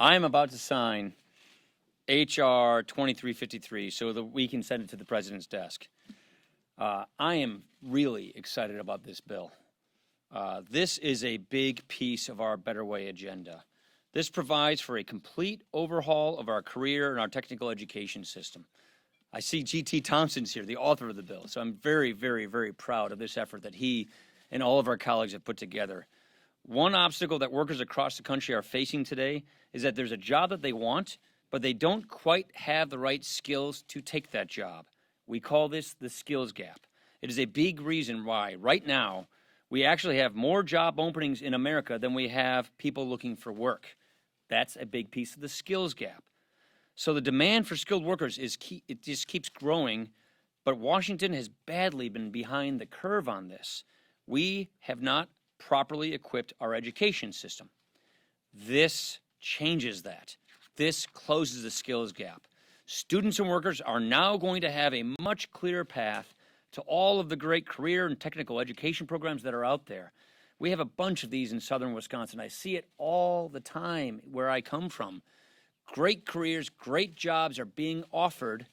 I am about to sign H.R. 2353 so that we can send it to the president's desk. I am really excited about this bill. This is a big piece of our Better Way agenda. This provides for a complete overhaul of our career and our technical education system. I see G.T. Thompson's here, the author of the bill, so I'm very, very, very proud of this effort that he and all of our colleagues have put together. One obstacle that workers across the country are facing today is that there's a job that they want, but they don't quite have the right skills to take that job. We call this the skills gap. It is a big reason why, right now, we actually have more job openings in America than we have people looking for work. That's a big piece of the skills gap. So the demand for skilled workers it just keeps growing, but Washington has badly been behind the curve on this. We have not properly equipped our education system. This changes that. This closes the skills gap. Students and workers are now going to have a much clearer path to all of the great career and technical education programs that are out there. We have a bunch of these in southern Wisconsin. I see it all the time where I come from. Great careers, great jobs are being offered.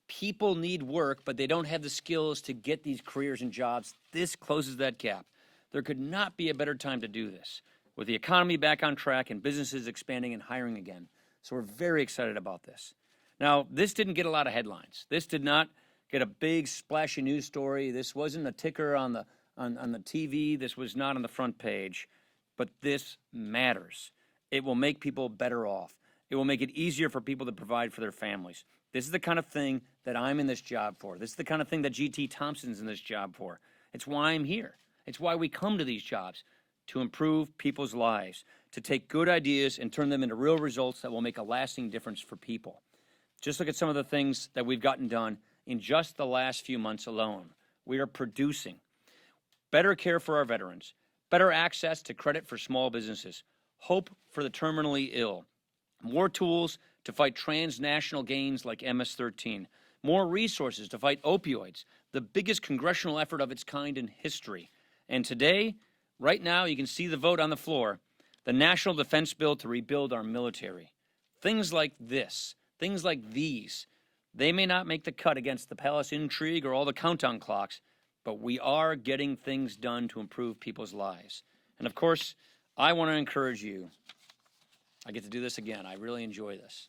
People need work, but they don't have the skills to get these careers and jobs. This closes that gap. There could not be a better time to do this, with the economy back on track and businesses expanding and hiring again. So we're very excited about this. Now, this didn't get a lot of headlines. This did not get a big splashy news story. This wasn't a ticker on the TV. This was not on the front page. But this matters. It will make people better off. It will make it easier for people to provide for their families. This is the kind of thing that I'm in this job for. This is the kind of thing that G.T. Thompson's in this job for. It's why I'm here. It's why we come to these jobs, to improve people's lives, to take good ideas and turn them into real results that will make a lasting difference for people. Just look at some of the things that we've gotten done in just the last few months alone. We are producing better care for our veterans, better access to credit for small businesses, hope for the terminally ill, more tools to fight transnational gangs like MS-13, more resources to fight opioids, the biggest congressional effort of its kind in history. And today, right now, you can see the vote on the floor, the National Defense Bill to rebuild our military. Things like this, things like these, they may not make the cut against the palace intrigue or all the countdown clocks, but we are getting things done to improve people's lives. And of course, I want to encourage you. I get to do this again. I really enjoy this.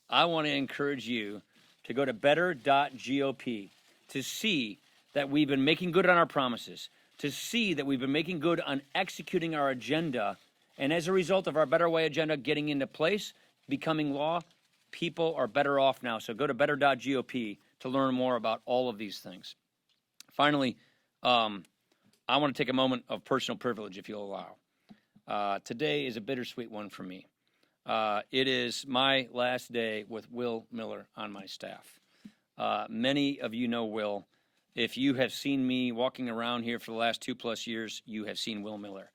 I want to encourage you to go to better.gop to see that we've been making good on our promises, to see that we've been making good on executing our agenda, and as a result of our Better Way agenda getting into place, becoming law, people are better off now. So go to better.gop to learn more about all of these things. Finally, I want to take a moment of personal privilege, if you'll allow. Today is a bittersweet one for me. It is my last day with Will Miller on my staff. Many of you know Will. If you have seen me walking around here for the last 2+ years, you have seen Will Miller.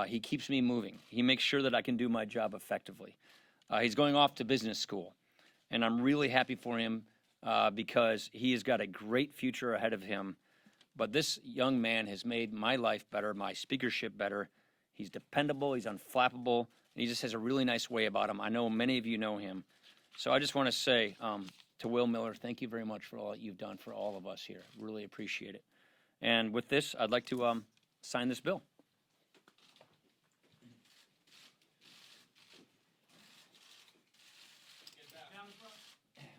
He keeps me moving. He makes sure that I can do my job effectively. He's going off to business school, and I'm really happy for him because he has got a great future ahead of him. But this young man has made my life better, my speakership better. He's dependable, he's unflappable, and he just has a really nice way about him. I know many of you know him. So I just want to say to Will Miller, thank you very much for all that you've done for all of us here. Really appreciate it. And with this, I'd like to sign this bill.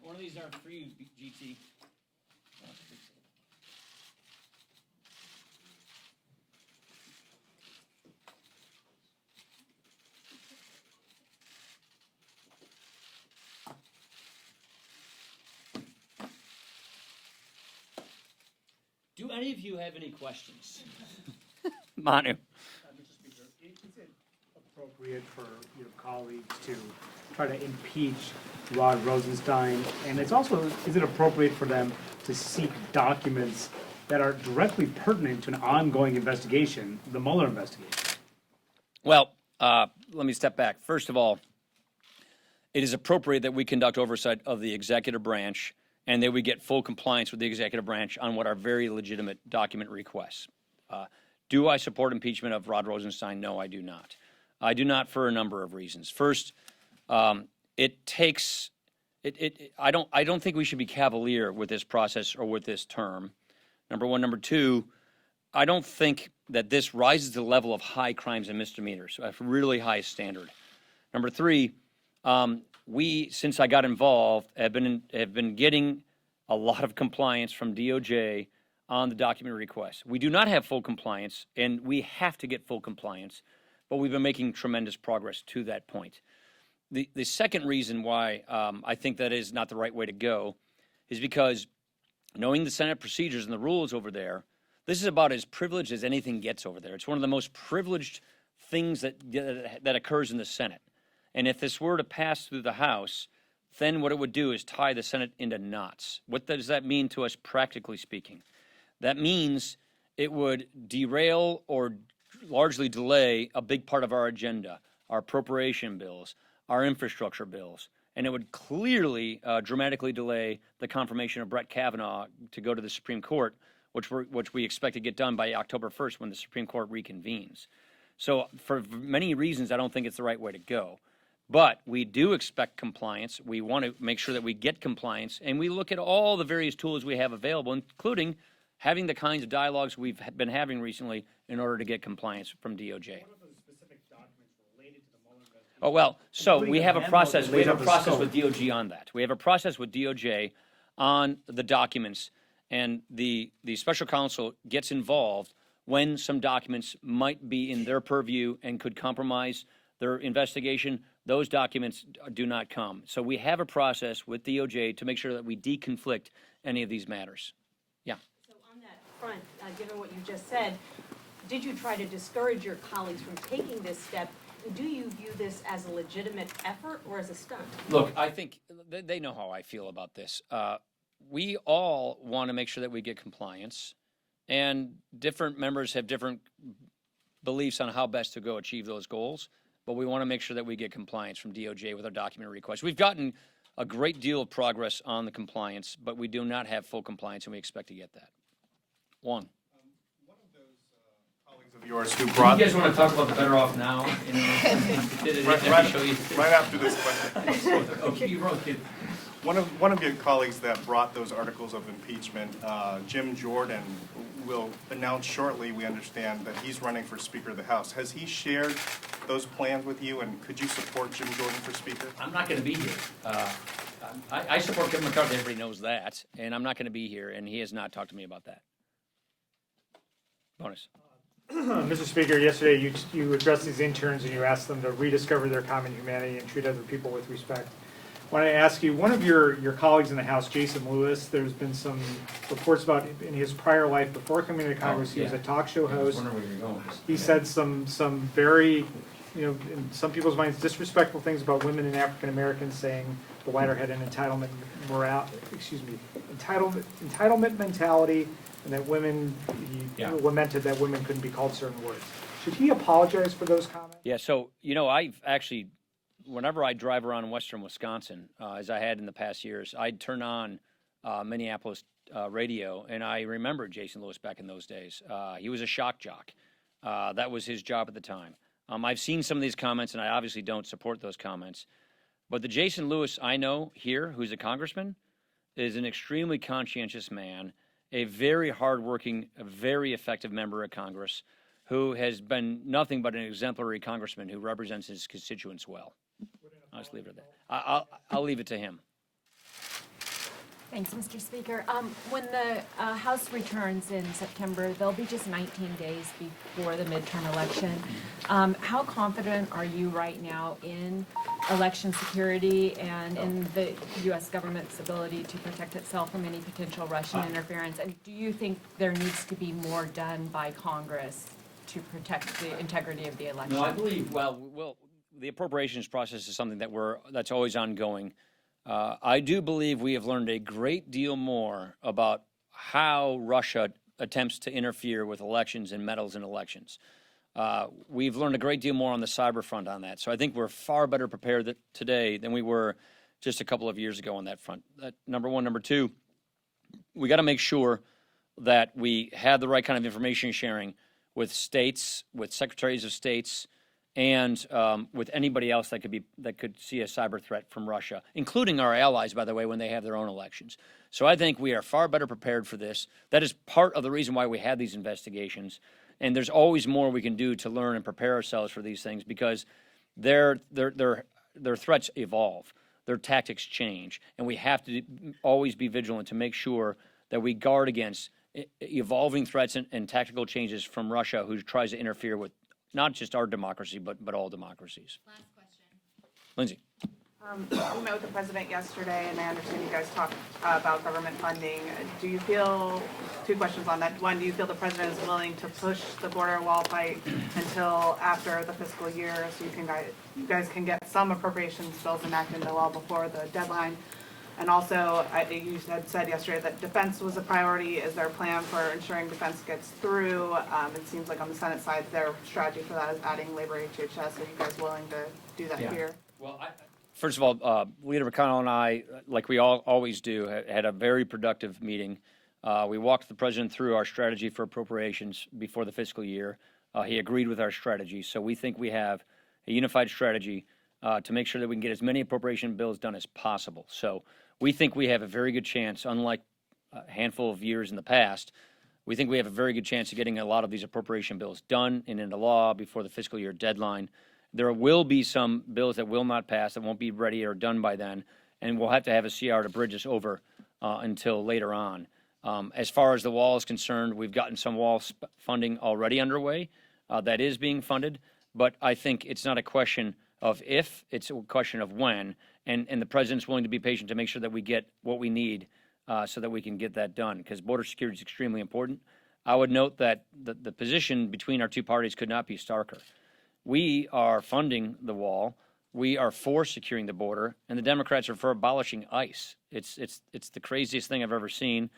One of these are for you, GT. Do any of you have any questions? Manu. Mr. Speaker, is it appropriate for your colleagues to try to impeach Rod Rosenstein? And it's also, is it appropriate for them to seek documents that are directly pertinent to an ongoing investigation, the Mueller investigation? Well, let me step back. First of all, it is appropriate that we conduct oversight of the executive branch and that we get full compliance with the executive branch on what are very legitimate document requests. Do I support impeachment of Rod Rosenstein? No, I do not. I do not for a number of reasons. First, It takes I don't think we should be cavalier with this process or with this term. Number one. Number two, I don't think that this rises to the level of high crimes and misdemeanors, a really high standard. Number three, we, since I got involved, have been getting a lot of compliance from DOJ on the document request. We do not have full compliance, and we have to get full compliance, but we've been making tremendous progress to that point. The second reason why I think that is not the right way to go is because knowing the Senate procedures and the rules over there, this is about as privileged as anything gets over there. It's one of the most privileged things that occurs in the Senate. And if this were to pass through the House, then what it would do is tie the Senate into knots. What does that mean to us practically speaking? That means it would derail or largely delay a big part of our agenda, our appropriation bills, our infrastructure bills, and it would clearly dramatically delay the confirmation of Brett Kavanaugh to go to the Supreme Court, which we expect to get done by October 1st when the Supreme Court reconvenes. So for many reasons, I don't think it's the right way to go. But we do expect compliance. We want to make sure that we get compliance, and we look at all the various tools we have available, including having the kinds of dialogues we've been having recently in order to get compliance from DOJ. Oh, well, so we have a process. We have a process with DOJ on that. We have a process with DOJ on the documents, and the special counsel gets involved when some documents might be in their purview and could compromise their investigation. Those documents do not come. So we have a process with DOJ to make sure that we deconflict any of these matters. Yeah. So on that front, given what you just said, did you try to discourage your colleagues from taking this step? Do you view this as a legitimate effort or as a stunt? Look, I think they know how I feel about this. We all want to make sure that we get compliance, and different members have different beliefs on how best to go achieve those goals, but we want to make sure that we get compliance from DOJ with our document requests. We've gotten a great deal of progress on the compliance, but we do not have full compliance, and we expect to get that. One of those colleagues of yours who brought... You guys want to talk about the Better Off Now? Right after this question. Okay, you wrote it. One of your colleagues that brought those articles of impeachment, Jim Jordan, will announce shortly, we understand, that he's running for Speaker of the House. Has he shared those plans with you, and could you support Jim Jordan for Speaker? I'm not going to be here. I support Kevin McCarthy, everybody knows that, and I'm not going to be here, and he has not talked to me about that. Bonus. Mr. Speaker, yesterday you addressed these interns and you asked them to rediscover their common humanity and treat other people with respect. I want to ask you, one of your colleagues in the House, Jason Lewis, there's been some reports about in his prior life before coming to Congress, he was a talk show host. He said some very, in some people's minds, disrespectful things about women and African Americans, saying the latter had an entitlement mentality, and that women, he lamented that women couldn't be called certain words. Should he apologize for those comments? Yeah, so, I've actually, whenever I drive around western Wisconsin, as I had in the past years, I'd turn on Minneapolis radio, and I remember Jason Lewis back in those days. He was a shock jock. That was his job at the time. I've seen some of these comments, and I obviously don't support those comments. But the Jason Lewis I know here, who's a congressman, is an extremely conscientious man, a very hardworking, a very effective member of Congress, who has been nothing but an exemplary congressman who represents his constituents well. I'll just leave it at that. I'll leave it to him. Thanks, Mr. Speaker. When the House returns in September, there'll be just 19 days before the midterm election. How confident are you right now in election security and in the U.S. government's ability to protect itself from any potential Russian interference? And do you think there needs to be more done by Congress to protect the integrity of the election? No, I believe, the appropriations process is something that's always ongoing. I do believe we have learned a great deal more about how Russia attempts to interfere with elections and meddles in elections. We've learned a great deal more on the cyber front on that. So I think we're far better prepared today than we were just a couple of years ago on that front. Number one. Number two, we got to make sure that we have the right kind of information sharing with states, with secretaries of states, and with anybody else that could see a cyber threat from Russia, including our allies, by the way, when they have their own elections. So I think we are far better prepared for this. That is part of the reason why we have these investigations. And there's always more we can do to learn and prepare ourselves for these things, because their threats evolve, their tactics change, and we have to always be vigilant to make sure that we guard against evolving threats and tactical changes from Russia, who tries to interfere with not just our democracy, but all democracies. Last question. Lindsay. We met with the president yesterday, and I understand you guys talked about government funding. Do you feel, two questions on that. One, do you feel the president is willing to push the border wall fight until after the fiscal year, so you guys can get some appropriations bills enacted into law before the deadline? And also, you had said yesterday that defense was a priority. Is there a plan for ensuring defense gets through? It seems like on the Senate side, their strategy for that is adding labor HHS. Are you guys willing to do that here? Well, first of all, Leader McConnell and I, like we always do, had a very productive meeting. We walked the president through our strategy for appropriations before the fiscal year. He agreed with our strategy. So we think we have a unified strategy to make sure that we can get as many appropriation bills done as possible. So we think we have a very good chance, unlike a handful of years in the past, we think we have a very good chance of getting a lot of these appropriation bills done and into law before the fiscal year deadline. There will be some bills that will not pass, that won't be ready or done by then, and we'll have to have a CR to bridge us over until later on. As far as the wall is concerned, we've gotten some wall funding already underway. That is being funded, but I think it's not a question of if, it's a question of when, and the president's willing to be patient to make sure that we get what we need so that we can get that done, because border security is extremely important. I would note that the position between our two parties could not be starker. We are funding the wall, we are for securing the border, and the Democrats are for abolishing ICE. It's the craziest thing I've ever seen.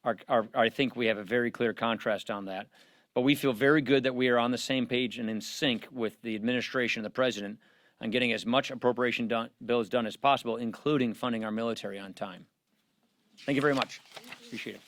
I think we have a very clear contrast on that. But we feel very good that we are on the same page and in sync with the administration and the president on getting as much appropriation bills done as possible, including funding our military on time. Thank you very much. Appreciate it.